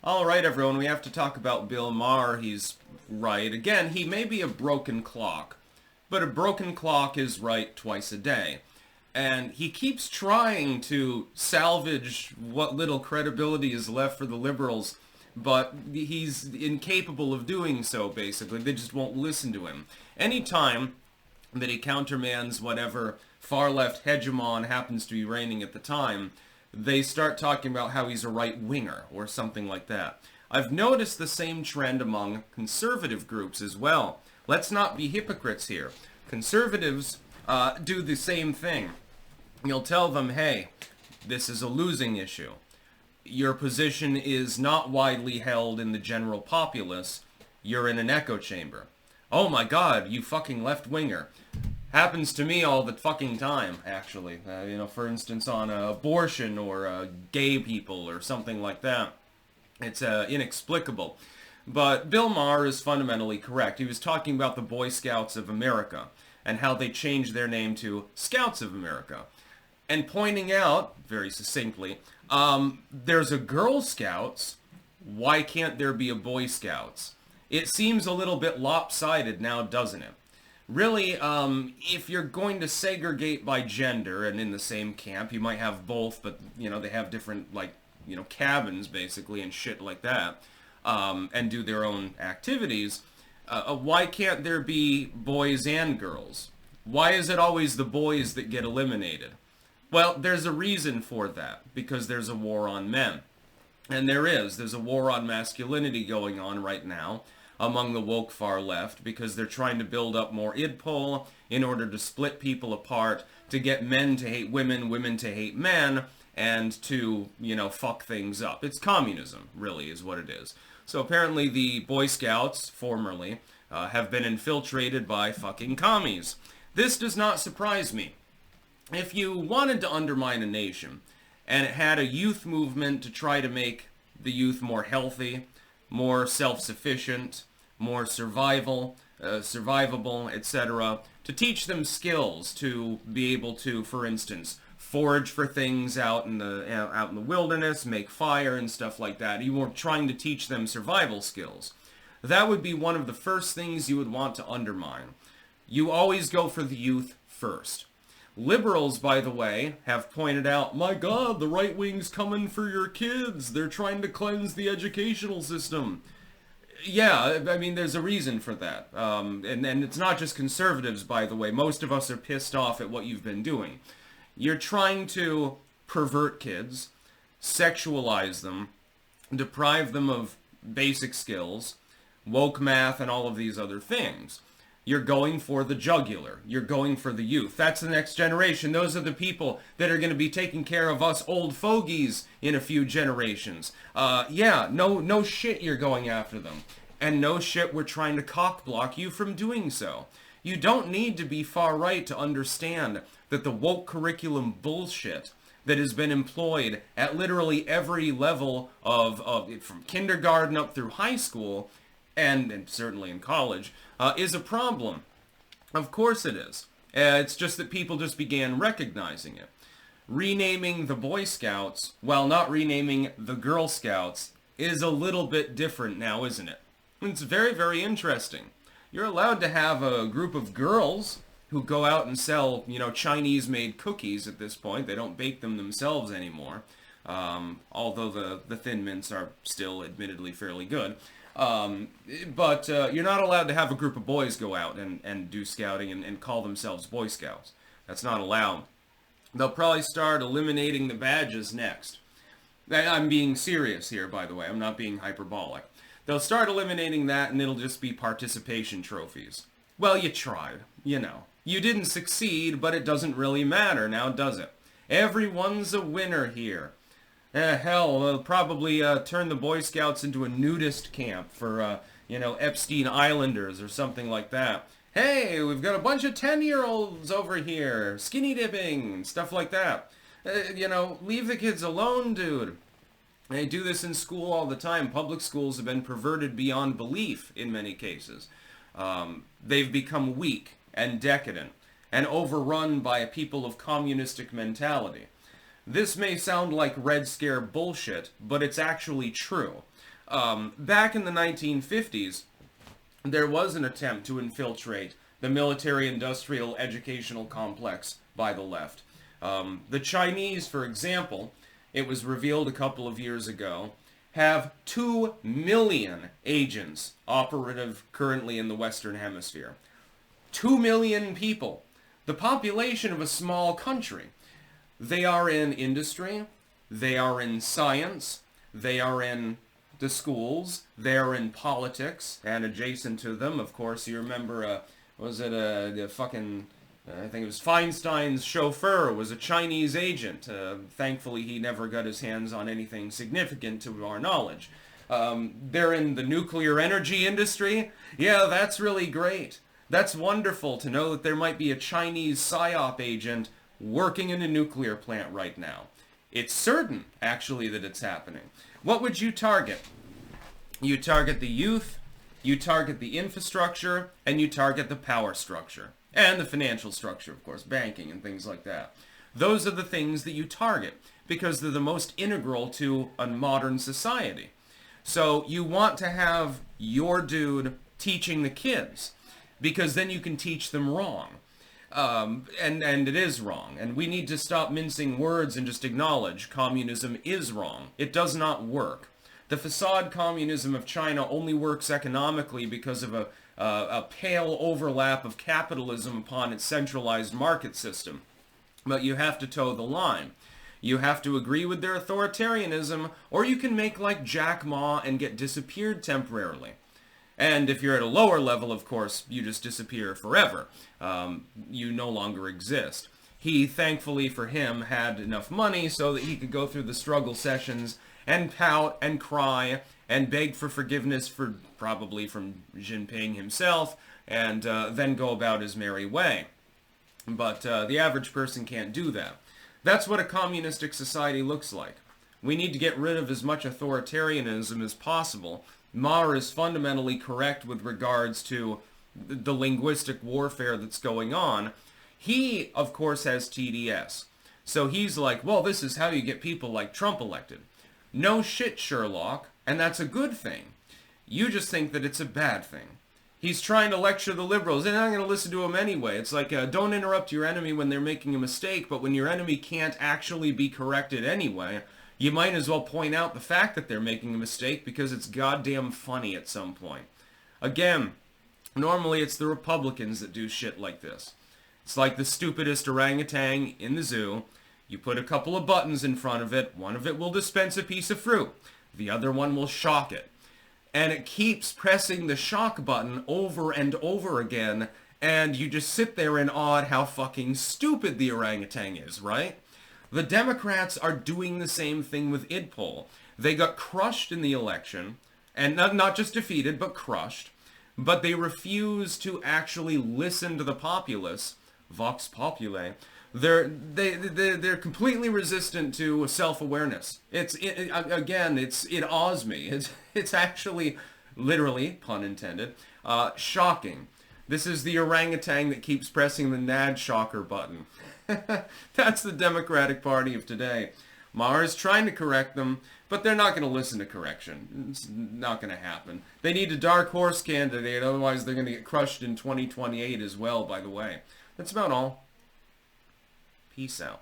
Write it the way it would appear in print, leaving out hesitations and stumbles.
All right, everyone, we have to talk about Bill Maher. He's right. Again, he may be a broken clock, but a broken clock is right twice a day. And he keeps trying to salvage what little credibility is left for the liberals, but he's incapable of doing so, basically. They just won't listen to him. Anytime that he countermands whatever far-left hegemon happens to be reigning at the time, they start talking about how he's a right-winger or something like that. I've noticed the same trend among conservative groups as well. Let's not be hypocrites here. Conservatives do the same thing. You'll tell them, hey, this is a losing issue. Your position is not widely held in the general populace. You're in an echo chamber. Oh my god, you fucking left-winger. Happens to me all the fucking time, actually. For instance, on abortion or gay people or something like that. It's inexplicable. But Bill Maher is fundamentally correct. He was talking about the Boy Scouts of America and how they changed their name to Scouts of America. And pointing out, very succinctly, there's a Girl Scouts. Why can't there be a Boy Scouts? It seems a little bit lopsided now, doesn't it? Really, if you're going to segregate by gender and in the same camp, you might have both, but, they have different, cabins, basically, and shit like that, and do their own activities. Why can't there be boys and girls? Why is it always the boys that get eliminated? Well, there's a reason for that, because there's a war on men. And there's a war on masculinity going on right now among the woke far left, because they're trying to build up more idpol in order to split people apart, to get men to hate women, women to hate men, and to, fuck things up. It's communism, really, is what it is. So apparently the Boy Scouts, formerly, have been infiltrated by fucking commies. This does not surprise me. If you wanted to undermine a nation, and it had a youth movement to try to make the youth more healthy, more self-sufficient, more survivable, etc., to teach them skills to be able to, for instance, forage for things out in the wilderness, make fire and stuff like that. You were trying to teach them survival skills. That would be one of the first things you would want to undermine. You always go for the youth first. Liberals, by the way, have pointed out, my god, the right wing's coming for your kids. They're trying to cleanse the educational system. Yeah, there's a reason for that. And it's not just conservatives, by the way. Most of us are pissed off at what you've been doing. You're trying to pervert kids, sexualize them, deprive them of basic skills, woke math, and all of these other things. You're going for the jugular. You're going for the youth. That's the next generation. Those are the people that are going to be taking care of us old fogies in a few generations. No shit you're going after them. And no shit we're trying to cock-block you from doing so. You don't need to be far right to understand that the woke curriculum bullshit that has been employed at literally every level of from kindergarten up through high school, and certainly in college, is a problem. Of course it is. It's just that people just began recognizing it. Renaming the Boy Scouts, while not renaming the Girl Scouts, is a little bit different now, isn't it? It's very, very interesting. You're allowed to have a group of girls who go out and sell, Chinese-made cookies at this point. They don't bake them themselves anymore, although the Thin Mints are still admittedly fairly good. But you're not allowed to have a group of boys go out and do scouting and call themselves Boy Scouts. That's not allowed. They'll probably start eliminating the badges next. I'm being serious here, by the way. I'm not being hyperbolic. They'll start eliminating that, and it'll just be participation trophies. Well, you tried. You didn't succeed, but it doesn't really matter now, does it? Everyone's a winner here. Hell, they'll probably turn the Boy Scouts into a nudist camp for, Epstein Islanders or something like that. Hey, we've got a bunch of 10-year-olds over here, skinny dipping, stuff like that. Leave the kids alone, dude. They do this in school all the time. Public schools have been perverted beyond belief in many cases. They've become weak and decadent and overrun by a people of communistic mentality. This may sound like Red Scare bullshit, but it's actually true. Back in the 1950s, there was an attempt to infiltrate the military-industrial educational complex by the left. The Chinese, for example, it was revealed a couple of years ago, have 2 million agents operative currently in the Western Hemisphere. 2 million people. The population of a small country. They are in industry, they are in science, they are in the schools, they are in politics, and adjacent to them, of course, you remember, the fucking, I think it was Feinstein's chauffeur was a Chinese agent. Thankfully, he never got his hands on anything significant to our knowledge. They're in the nuclear energy industry. Yeah, that's really great. That's wonderful to know that there might be a Chinese PSYOP agent working in a nuclear plant right now. It's certain, actually, that it's happening. What would you target? You target the youth, you target the infrastructure, and you target the power structure. And the financial structure, of course, banking and things like that. Those are the things that you target, because they're the most integral to a modern society. So you want to have your dude teaching the kids, because then you can teach them wrong. And it is wrong. And we need to stop mincing words and just acknowledge communism is wrong. It does not work. The facade communism of China only works economically because of a pale overlap of capitalism upon its centralized market system. But you have to toe the line. You have to agree with their authoritarianism, or you can make like Jack Ma and get disappeared temporarily. And if you're at a lower level, of course, you just disappear forever. You no longer exist. He, thankfully for him, had enough money so that he could go through the struggle sessions and pout and cry and beg for forgiveness probably from Jinping himself, and then go about his merry way. But the average person can't do that. That's what a communistic society looks like. We need to get rid of as much authoritarianism as possible. Maher is fundamentally correct with regards to the linguistic warfare that's going on. He, of course, has TDS. So he's like, well, this is how you get people like Trump elected. No shit, Sherlock, and that's a good thing. You just think that it's a bad thing. He's trying to lecture the liberals, and I'm going to listen to him anyway. It's like, don't interrupt your enemy when they're making a mistake, but when your enemy can't actually be corrected anyway, you might as well point out the fact that they're making a mistake because it's goddamn funny at some point. Again, normally it's the Republicans that do shit like this. It's like the stupidest orangutan in the zoo. You put a couple of buttons in front of it. One of it will dispense a piece of fruit. The other one will shock it. And it keeps pressing the shock button over and over again, and you just sit there in awe at how fucking stupid the orangutan is, right? The Democrats are doing the same thing with IDPOL. They got crushed in the election, and not just defeated, but crushed, but they refuse to actually listen to the populace, vox populi. They're completely resistant to self-awareness. It awes me. It's actually, literally, pun intended, shocking. This is the orangutan that keeps pressing the NAD shocker button. That's the Democratic Party of today. Maher is trying to correct them, but they're not going to listen to correction. It's not going to happen. They need a dark horse candidate, otherwise they're going to get crushed in 2028 as well, by the way. That's about all. Peace out.